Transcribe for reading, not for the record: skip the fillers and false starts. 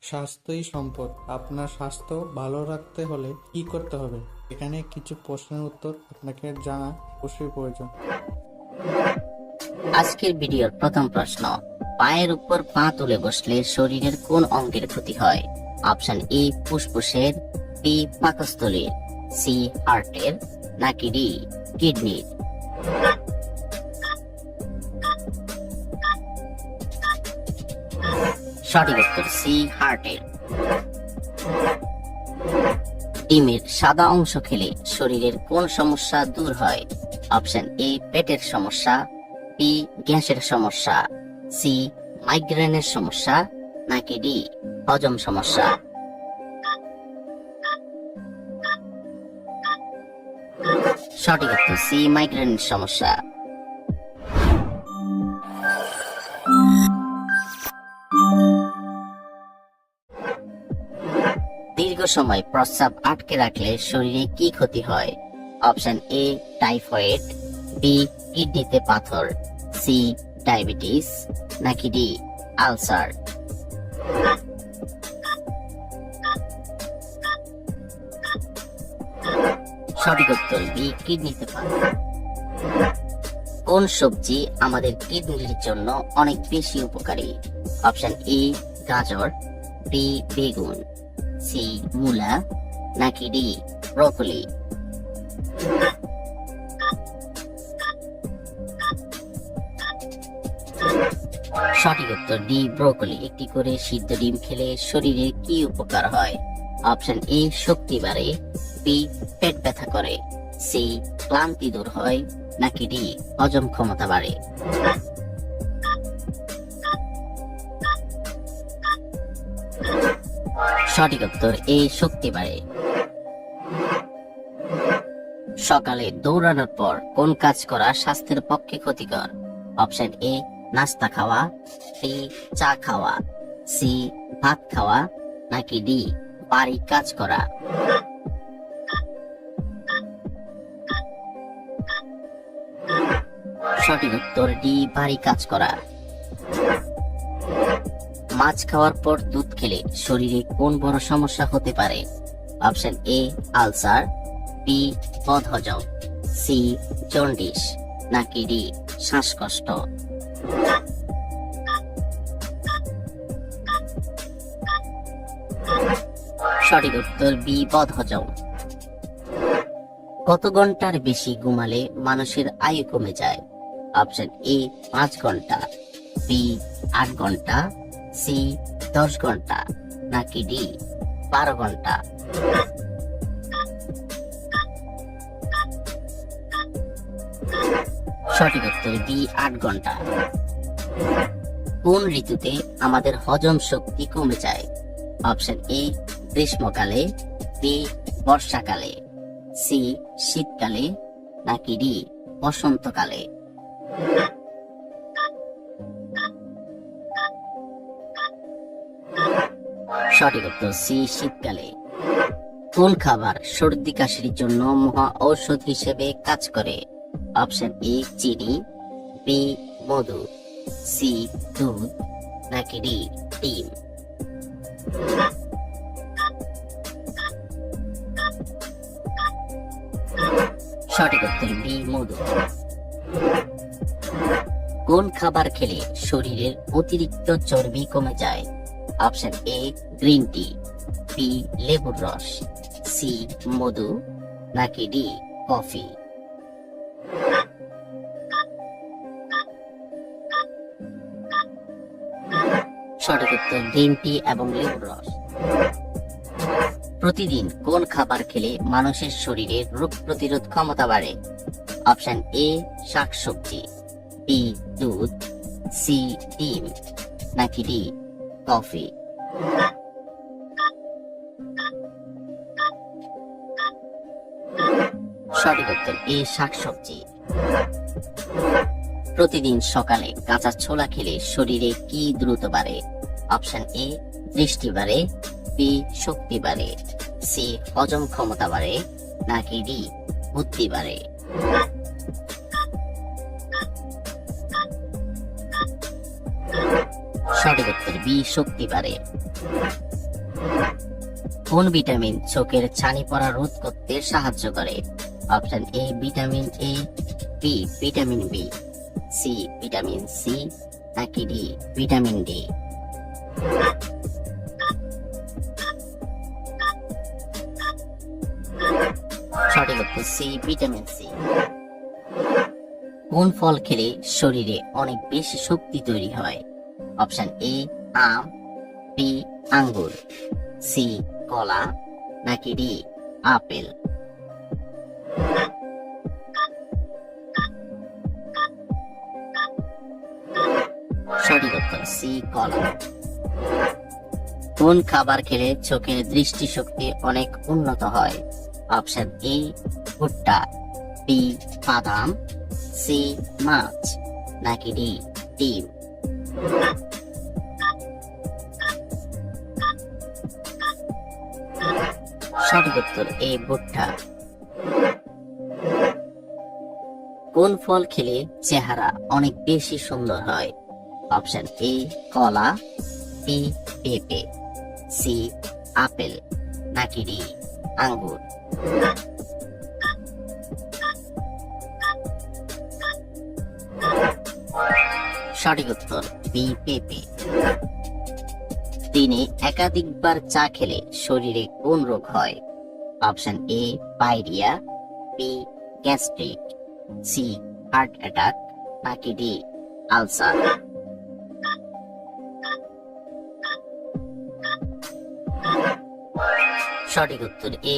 স্বাস্থ্যই সম্পদ। আপনার স্বাস্থ্য ভালো রাখতে হলে কি করতে হবে? এখানে কিছু প্রশ্নের উত্তর আপনাকে জানা অবশ্যই প্রয়োজন। আজকের ভিডিওর প্রথম প্রশ্ন, পায়ের উপর পা তুলে বসলে শরীরের কোন অঙ্গের ক্ষতি হয়? অপশন এ ফুসফুসের, বি পাকস্থলীর, সি হার্টের, নাকি ডি কিডনির? সঠিক উত্তর সি হার্টের। ডিমের সাদা অংশ খেলে শরীরের কোন সমস্যা দূর হয়? অপশন এ পেটের সমস্যা, বি গ্যাসের সমস্যা, সি মাইগ্রেনের সমস্যা, নাকি ডি হজম সমস্যা? সঠিক উত্তর সি মাইগ্রেনের সমস্যা। দীর্ঘ সময় প্রস্রাব আটকে রাখলে শরীরে কি ক্ষতি হয়? অপশন এ টাইফয়েড, বি কিডনিতে পাথর, সি ডায়াবেটিস, নাকি ডি আলসার? সঠিক উত্তর বি কিডনিতে পাথর। কোন সবজি আমাদের কিডনির জন্য অনেক বেশি উপকারী? অপশন এ গাজর, বি বেগুন, সি মূলা, নাকি ডি ব্রকলি? সঠিক উত্তর ডি ব্রকলি। একটি করে সিদ্ধ ডিম খেলে শরীরে কি উপকার হয়? অপশন এ শক্তি বাড়ে, বি পেট ব্যথা করে, সি ক্লান্তি দূর হয়, নাকি ডি হজম ক্ষমতা বাড়ে? সঠিক উত্তর এ শক্তি বাড়ে। সকালে দৌড়ানোর পর কোন কাজ করা স্বাস্থ্যের পক্ষে ক্ষতিকর? অপশন এ নাস্তা খাওয়া, বি চা খাওয়া, সি ভাত খাওয়া, নাকি ডি বাড়ির কাজ করা? সঠিক উত্তর ডি বাড়ি কাজ করা। মাছ খাওয়ার পর দুধ খেলে শরীরে কোন বড় সমস্যা হতে পারে? অপশন এ আলসার, বি বদহজম, সি জন্ডিস, নাকি ডি শ্বাসকষ্ট? সঠিক উত্তর বি বদহজম। কত ঘন্টার বেশি ঘুমালে মানুষের আয়ু কমে যায়? অপশন এ 5 ঘন্টা, বি 8 ঘন্টা, সি 10 ঘন্টা, নাকি ডি 12 ঘন্টা? সঠিক উত্তর ডি 8 ঘন্টা। কোন ঋতুতে আমাদের হজম শক্তি কমে যায়? অপশন এ গ্রীষ্মকালে, বি বর্ষাকালে, সি শীতকালে, নাকি ডি বসন্তকালে? সঠিক উত্তর সি শীতকালে। কোন খাবার সর্দি কাশির জন্য মহা ঔষধ হিসেবে কাজ করে? অপশন এ চিনি, বি মধু, সি দুধ, নাকি ডি ডিম? সঠিক উত্তর বি মধু। কোন খাবার খেলে শরীরের অতিরিক্ত চর্বি কমে যায়? Option A green tea, B লেবুর রস, সি মধু, নাকি ডি কফি? সঠিক উত্তর গ্রিন টি এবং লেবুর রস। প্রতিদিন কোন খাবার খেলে মানুষের শরীরে রোগ প্রতিরোধ ক্ষমতা বাড়ে? অপশন এ শাকসবজি, বি দুধ, সি ডিম, নাকি ডি কফি? সঠিক উত্তর এ শাকসবজি। প্রতিদিন সকালে কাঁচা ছোলা খেলে শরীরে কি দ্রুত বাড়ে? অপশন এ দৃষ্টি বাড়ে, বি শক্তি বাড়ে, সি হজম ক্ষমতা বাড়ে, নাকি ডি বুদ্ধি বাড়ে? সঠিক উত্তর বি শক্তি বাড়ে। কোন ভিটামিন চোখের ছানি পড়া রোধ করতে সাহায্য করে? Option A vitamin A, B vitamin B, C vitamin C, নাকি ডি ভিটামিন ডি? সঠিক উত্তর সি ভিটামিন সি। কোন ফল খেলে শরীরে অনেক বেশি শক্তি তৈরি হয়? অপশন এ আম, বি আঙ্গুর, সি কলা, নাকি ডি আপেল? সঠিক উত্তর সি কলা। কোন খাবার খেলে চোখের দৃষ্টিশক্তি অনেক উন্নত হয়? অপশন এ ভুট্টা, বি বাদাম, সি মাছ, নাকি ডি ডিম? সঠিক উত্তর এ ভুট্টা। কোন ফল খেলে চেহারা অনেক বেশি সুন্দর হয়? অপশন এ কলা, বি পেঁপে, সি আপেল, নাকি ডি আঙ্গুর? সঠিক উত্তর বি পেঁপে। দিনে একাধিকবার চা খেলে শরীরে কোন রোগ হয়? Option A pyorrhoea, B gastric, C heart attack, নাকি ডি আলসার? সঠিক উত্তর এ